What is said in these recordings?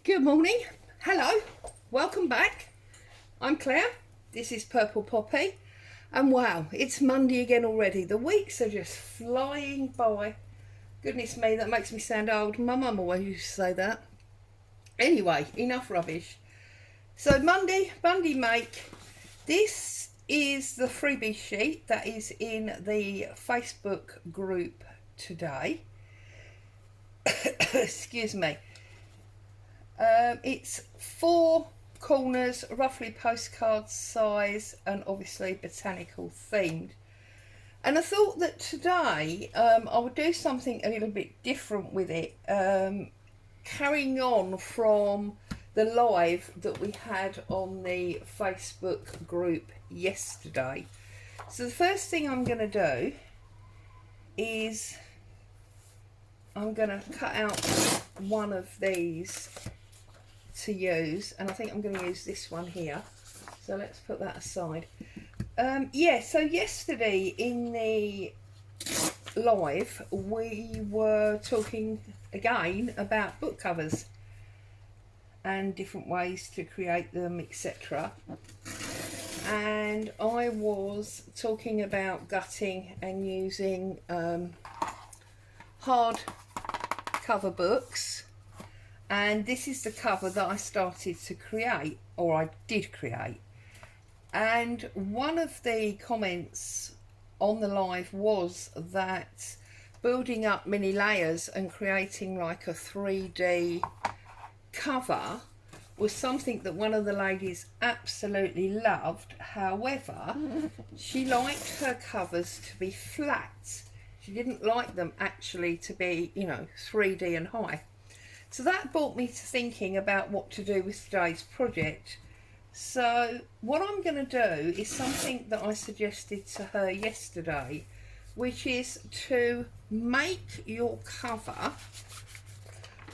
Good morning. Hello. Welcome back. I'm Claire. This is Purple Poppy. And wow, it's Monday again already. The weeks are just flying by. Goodness me, that makes me sound old. My mum always used to say that. Anyway, enough rubbish. So Monday make. This is the freebie sheet that is in the Facebook group today. Excuse me. It's 4 corners, roughly postcard size, and obviously botanical themed. And I thought that today I would do something a little bit different with it, carrying on from the live that we had on the Facebook group yesterday. So the first thing I'm going to do is I'm going to cut out one of these to use, and I think I'm going to use this one here, so let's put that aside. So yesterday in the live we were talking again about book covers and different ways to create them, etc., and I was talking about gutting and using hard cover books. And this is the cover that I started to create, or I did create. And one of the comments on the live was that building up many layers and creating like a 3D cover was something that one of the ladies absolutely loved. However, she liked her covers to be flat. She didn't like them actually to be, 3D and high. So that brought me to thinking about what to do with today's project. So what I'm going to do is something that I suggested to her yesterday, which is to make your cover,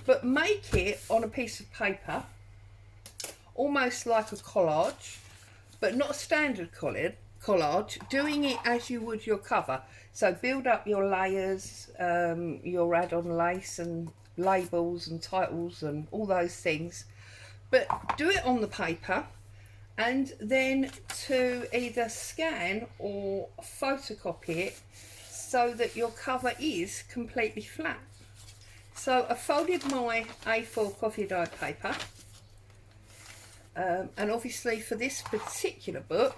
but make it on a piece of paper, almost like a collage, but not a standard collage, doing it as you would your cover. So build up your layers, your add-on lace and labels and titles and all those things, but do it on the paper, and then to either scan or photocopy it so that your cover is completely flat. So I folded my A4 coffee dyed paper, and obviously for this particular book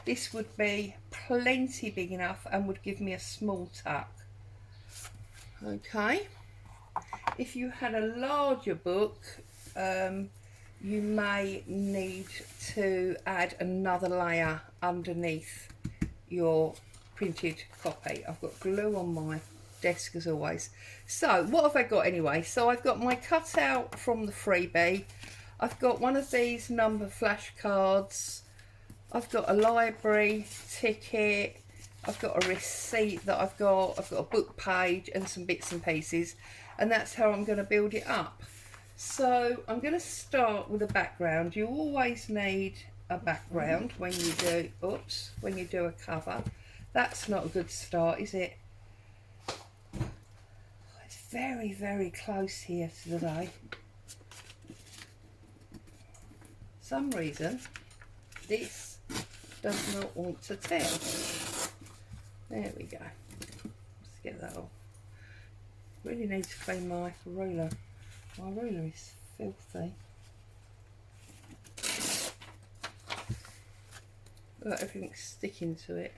this would be plenty big enough and would give me a small tuck. Okay. If you had a larger book, you may need to add another layer underneath your printed copy. I've got glue on my desk as always. So what have I got anyway? So I've got my cutout from the freebie. I've got one of these number flashcards. I've got a library ticket. I've got a receipt that I've got a book page and some bits and pieces, and that's how I'm going to build it up. So I'm going to start with a background. You always need a background when you do a cover. That's not a good start, is it? It's very, very close here today. For some reason this does not want to tell. There we go. Let's get that off. Really need to clean my ruler. My ruler is filthy. Look, everything's sticking to it.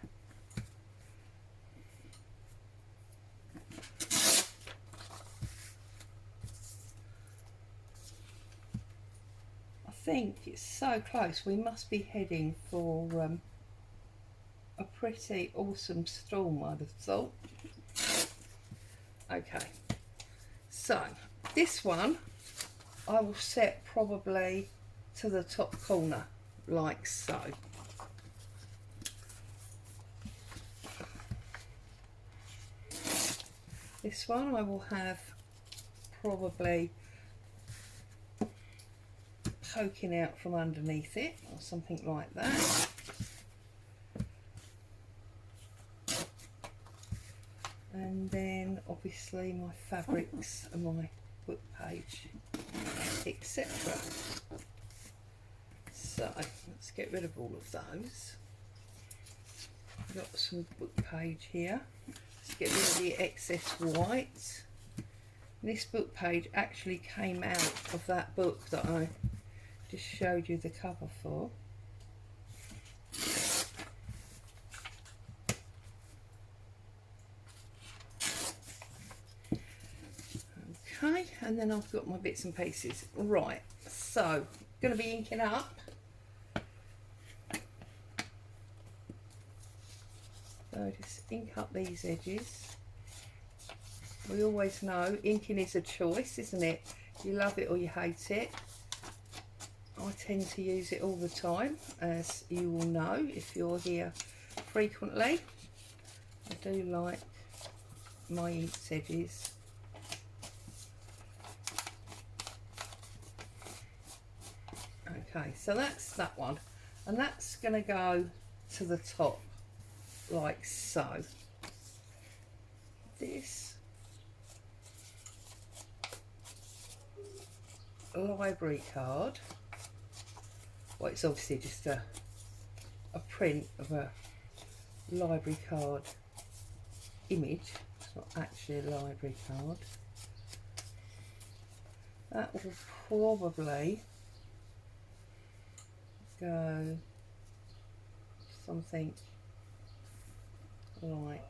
I think it's so close. We must be heading for a pretty awesome storm, I'd have thought. Okay, so this one I will set probably to the top corner like so. This one I will have probably poking out from underneath it or something like that. And then obviously my fabrics and my book page. etc. So let's get rid of all of those. I've got some book page here. Let's get rid of the excess white. This book page actually came out of that book that I just showed you the cover for. Okay, and then I've got my bits and pieces. Right, so going to be inking up. So just ink up these edges. We always know inking is a choice, isn't it? You love it or you hate it. I tend to use it all the time, as you will know if you're here frequently. I do like my inked edges. Okay, so that's that one, and that's going to go to the top like so. This library card, well, it's obviously just a print of a library card image. It's not actually a library card. That will probably go something like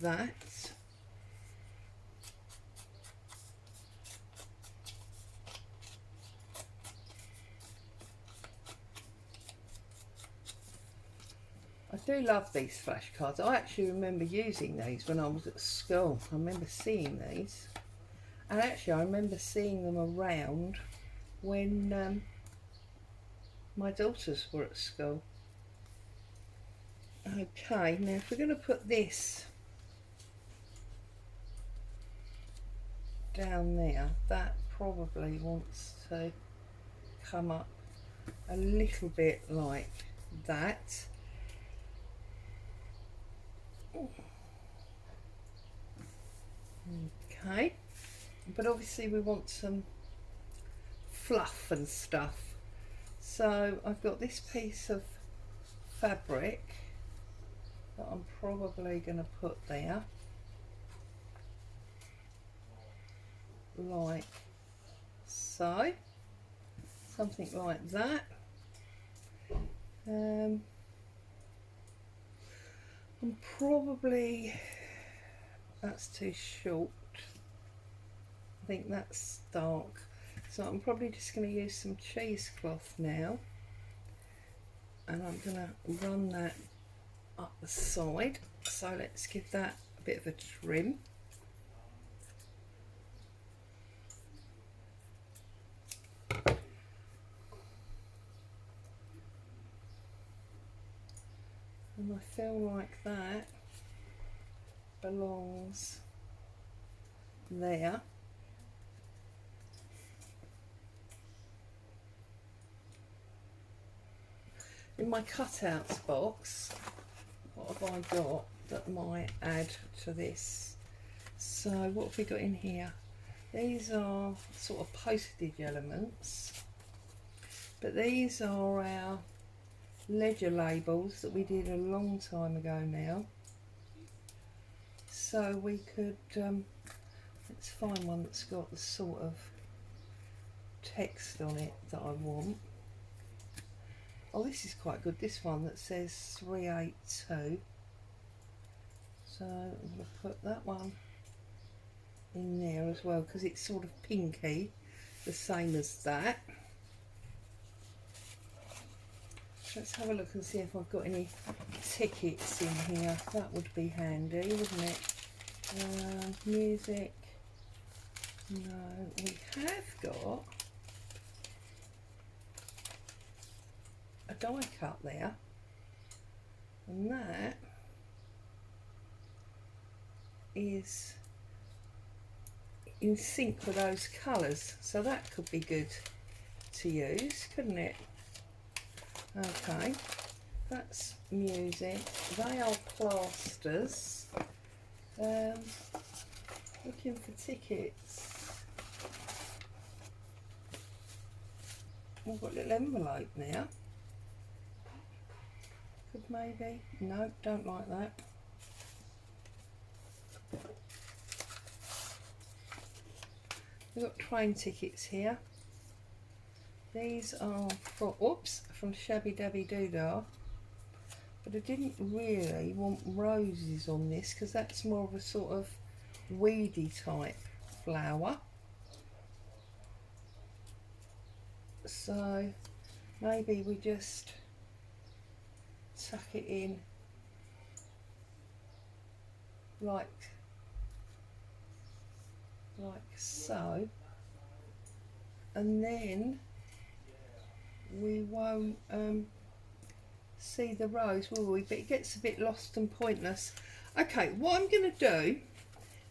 that. I do love these flashcards. I actually remember using these when I was at school. I remember seeing these, and actually I remember seeing them around when my daughters were at school. Okay, now if we're going to put this down there, that probably wants to come up a little bit like that. Okay, but obviously we want some fluff and stuff, so I've got this piece of fabric that I'm probably going to put there like so, something like that. And probably that's too short. I think that's dark, so I'm probably just going to use some cheesecloth now, and I'm going to run that up the side. So let's give that a bit of a trim. And I feel like that belongs there. In my cutouts box, what have I got that might add to this? So what have we got in here? These are sort of postage elements, but these are our ledger labels that we did a long time ago now. So we could, let's find one that's got the sort of text on it that I want. Oh, this is quite good, this one that says 382. So I'm going to put that one in there as well, because it's sort of pinky, the same as that. Let's have a look and see if I've got any tickets in here. That would be handy, wouldn't it? Music. No, we have got a die cut there, and that is in sync with those colours, so that could be good to use, couldn't it? Okay, that's music. They are plasters. Looking for tickets. we've got a little envelope now. Could maybe, no, don't like that. We've got train tickets here. These are from, oops, from Shabby Dabby Doodah. But I didn't really want roses on this because that's more of a sort of weedy type flower. So maybe we just tuck it in like so, and then we won't see the rose, will we? But it gets a bit lost and pointless. Okay, what I'm going to do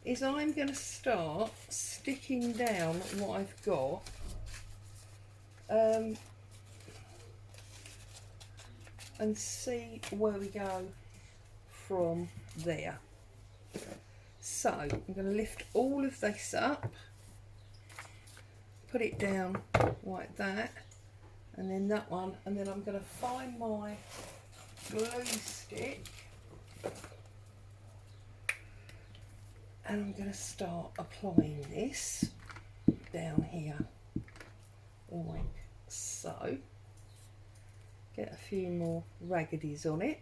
is I'm going to start sticking down what I've got. And see where we go from there. So I'm going to lift all of this up, put it down like that, and then that one, and then I'm going to find my glue stick and I'm going to start applying this down here like so. Get a few more raggedies on it,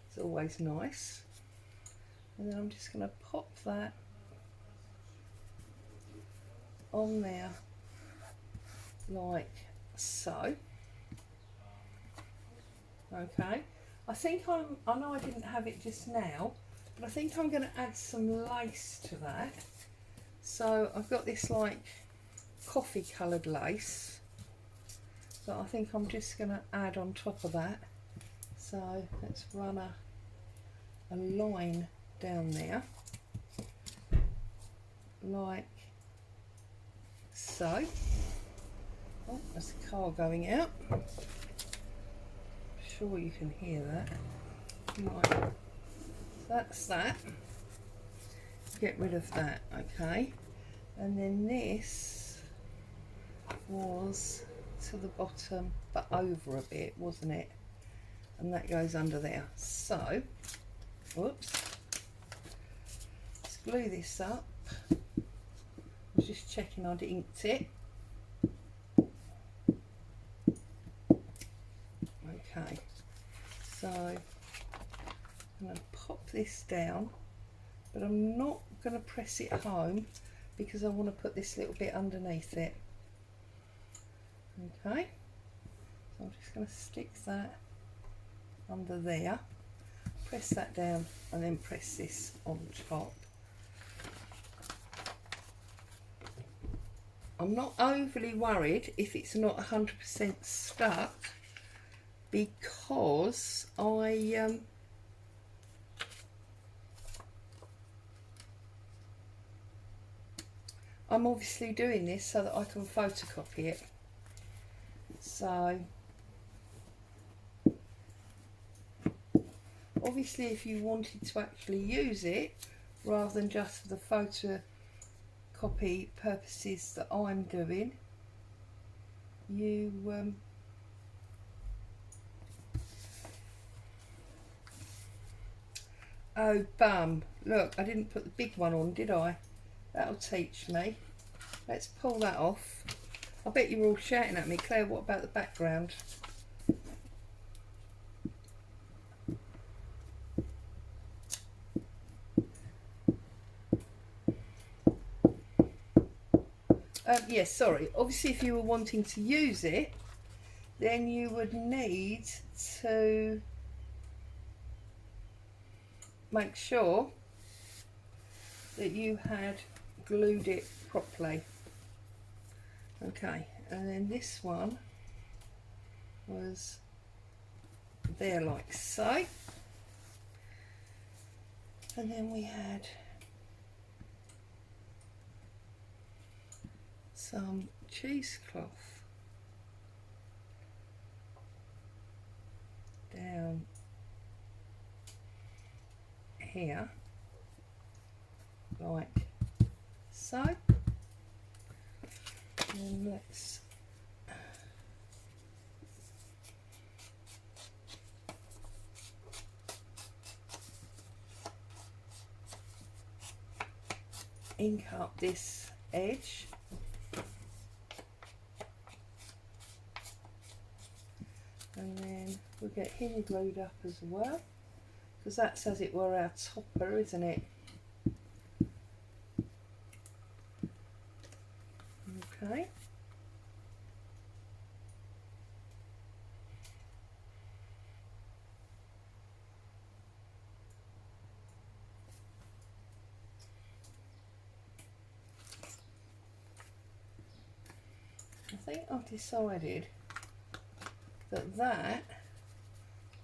it's always nice, and then I'm just going to pop that on there like so. Okay, I think I know I didn't have it just now, but I think I'm going to add some lace to that. So I've got this like coffee coloured lace that I think I'm just going to add on top of that. So let's run a line down there like so. Oh, there's a car going out. I'm sure you can hear that. Right, that's that. Get rid of that, okay. And then this was to the bottom but over a bit, wasn't it? And that goes under there. So, whoops, let's glue this up. I was just checking I'd inked it. Okay, so I'm going to pop this down, but I'm not going to press it home because I want to put this little bit underneath it. Okay, so I'm just going to stick that under there, press that down, and then press this on top. I'm not overly worried if it's not 100% stuck, because I'm obviously doing this so that I can photocopy it. So obviously if you wanted to actually use it rather than just for the photocopy purposes that I'm doing, you oh bum, look, I didn't put the big one on, did I? That'll teach me. Let's pull that off. I bet you were all shouting at me, Claire, what about the background? Yes, sorry. Obviously, if you were wanting to use it, then you would need to make sure that you had glued it properly. Okay, and then this one was there like so, and then we had some cheesecloth down here like so. And let's ink up this edge. And then we'll get him glued up as well, because that's, as it were, our topper, isn't it? Okay. I think I've decided that that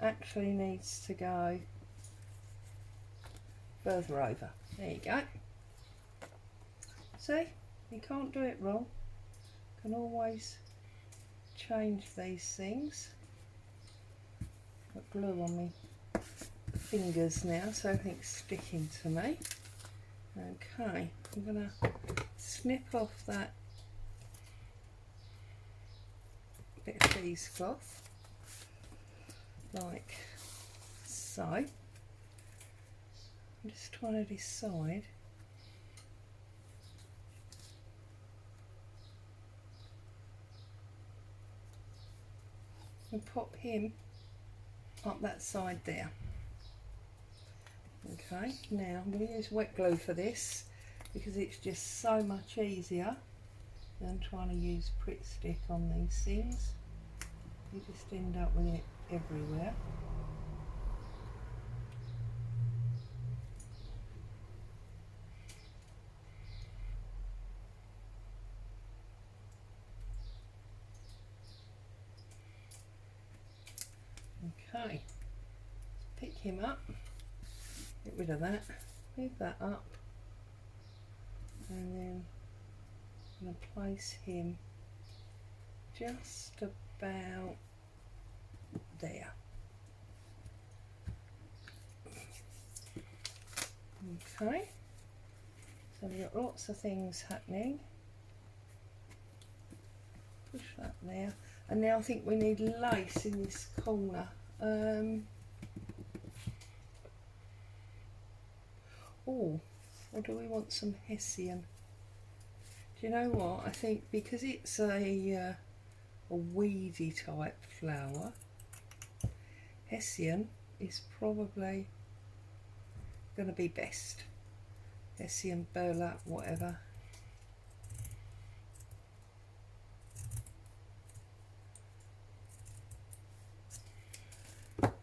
actually needs to go further over. There you go. See, you can't do it wrong. You can always change these things. Got glue on me fingers now, so everything's sticking to me. Okay, I'm gonna snip off that bit of cheesecloth like so. I'm just trying to decide and pop him up that side there. Okay, now I'm going to use wet glue for this because it's just so much easier than trying to use Pritt stick on these things. You just end up with it everywhere. Okay, pick him up, get rid of that, move that up, and then I'm going to place him just about there. Okay, so we've got lots of things happening. Push that there, and now I think we need lace in this corner. Oh, or do we want some Hessian? Do you know what? I think because it's a weedy type flower, Hessian is probably going to be best. Hessian, burlap, whatever.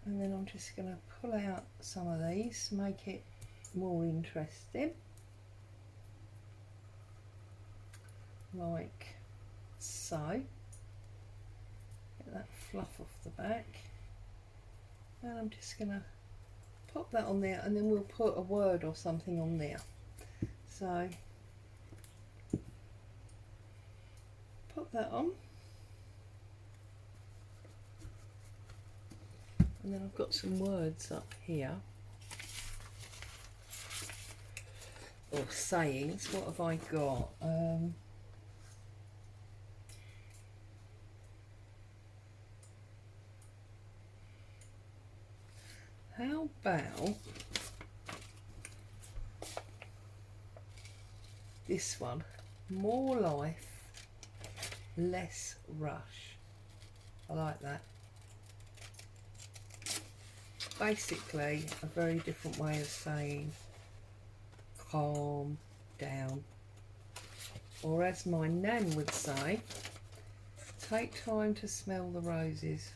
And then I'm just going to pull out some of these, make it more interesting, like so. Get that fluff off the back, and I'm just going to pop that on there, and then we'll put a word or something on there. So pop that on, and then I've got some words up here, or sayings. What have I got? How about this one? More life, less rush. I like that. Basically, a very different way of saying calm down. Or as my nan would say, take time to smell the roses.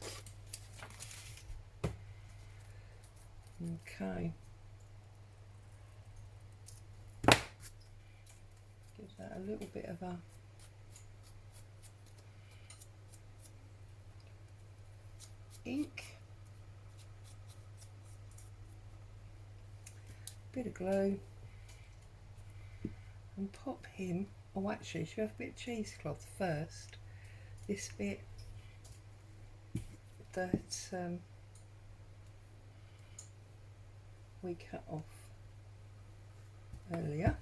Okay. Give that a little bit of a ink, bit of glue, and pop him. Oh, actually, should we have a bit of cheesecloth first? This bit that we cut off earlier.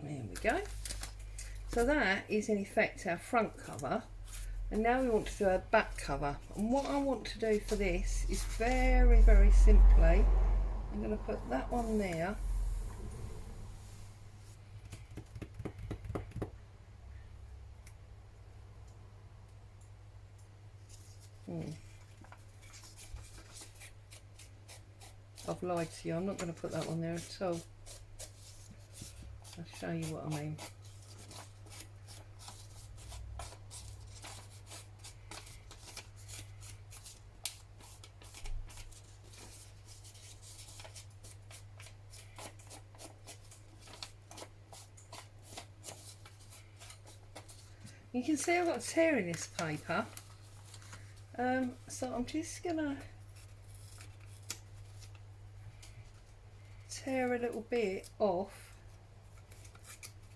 There we go. So that is in effect our front cover, And now we want to do a back cover. And what I want to do for this is very, very simply, I'm going to put that one there. I've lied to you, I'm not going to put that one there at all. I'll show you what I mean. You can see I've got a tear in this paper, so I'm just going to tear a little bit off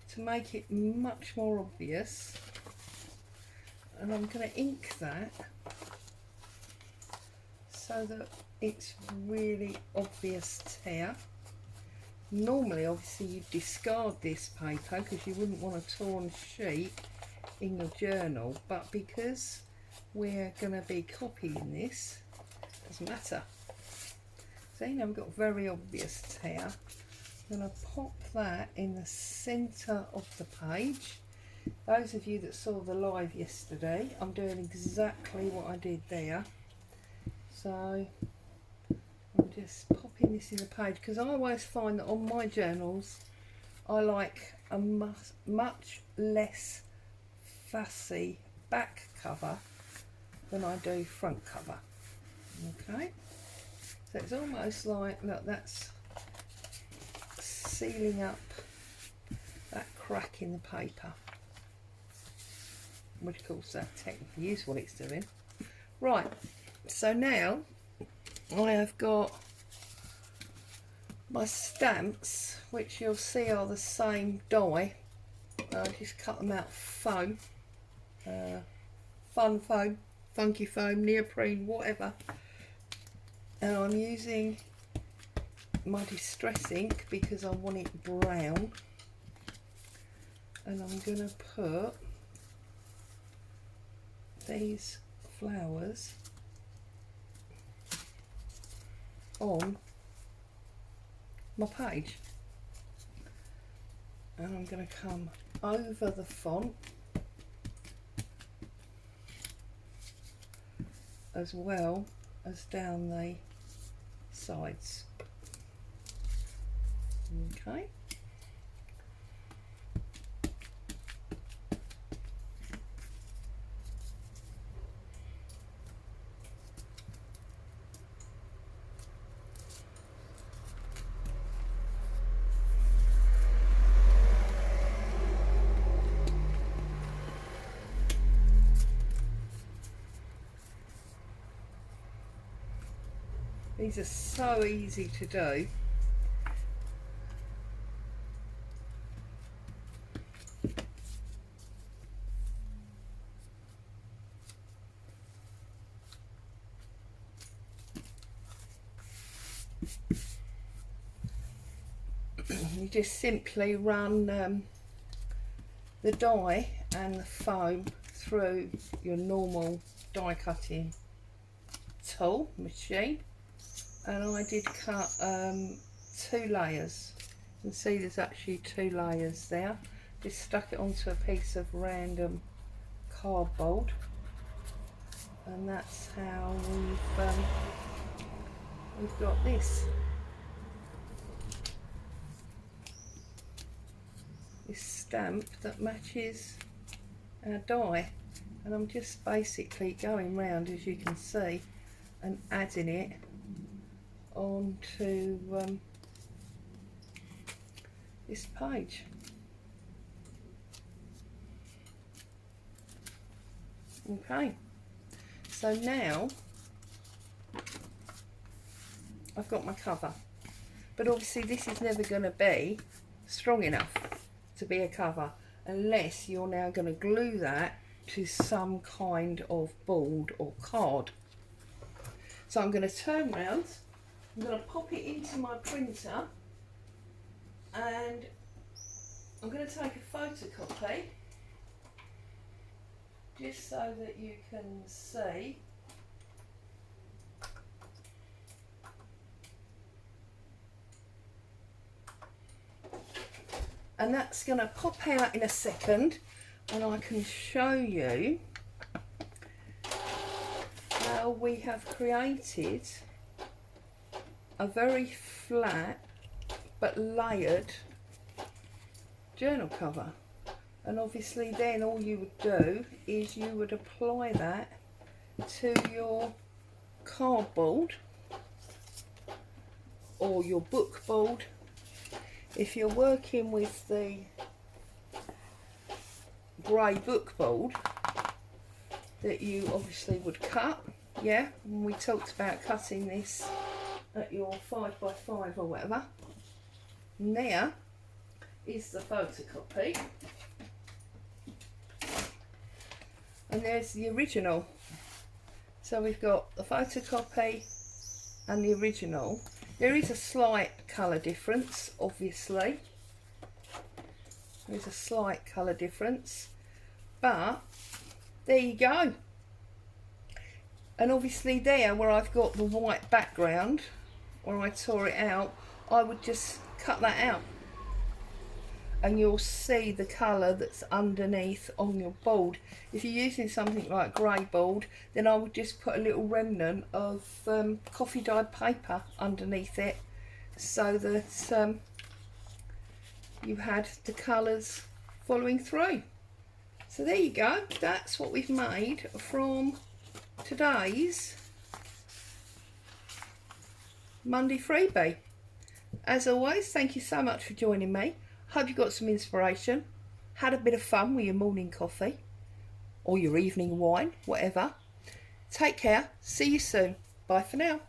to make it much more obvious, and I'm going to ink that so that it's really obvious tear. Normally obviously you discard this paper because you wouldn't want a torn sheet in your journal, but because we're going to be copying this, it doesn't matter. See, now we've got very obvious tear. I'm going to pop that in the centre of the page. Those of you that saw the live yesterday, I'm doing exactly what I did there. So I'm just popping this in the page because I always find that on my journals I like a much less fussy back cover than I do front cover. Okay, so it's almost like, look, that's sealing up that crack in the paper, which of course that technically is what it's doing. Right, so now I have got my stamps, which you'll see are the same die. I just cut them out of foam, fun foam, funky foam, neoprene, whatever. And I'm using my distress ink because I want it brown. And I'm going to put these flowers on my page. And I'm going to come over the font as well as down the sides. Okay. These are so easy to do. You just simply run the die and the foam through your normal die cutting tool machine, and I did cut 2 layers. You can see there's actually 2 layers there. Just stuck it onto a piece of random cardboard, and that's how we've got this stamp that matches our die. And I'm just basically going round, as you can see, and adding it onto this page. Okay, so now I've got my cover, but obviously this is never going to be strong enough to be a cover unless you're now going to glue that to some kind of board or card. So I'm going to turn round, I'm going to pop it into my printer, and I'm going to take a photocopy just so that you can see. And that's going to pop out in a second, and I can show you how we have created a very flat but layered journal cover. And obviously then all you would do is you would apply that to your cardboard or your book board. If you're working with the grey book board that you obviously would cut, yeah, and we talked about cutting this at your 5x5 or whatever. And there is the photocopy, and there's the original. So we've got the photocopy and the original. There is a slight colour difference, obviously. There's a slight colour difference, but there you go. And obviously there, where I've got the white background, where I tore it out, I would just cut that out. And you'll see the colour that's underneath on your board. If you're using something like grey board, then I would just put a little remnant of coffee dyed paper underneath it, so that you had the colours following through. So there you go, that's what we've made from today's Monday freebie. As always, thank you so much for joining me. Hope you got some inspiration, had a bit of fun with your morning coffee or your evening wine, whatever. Take care, see you soon. Bye for now.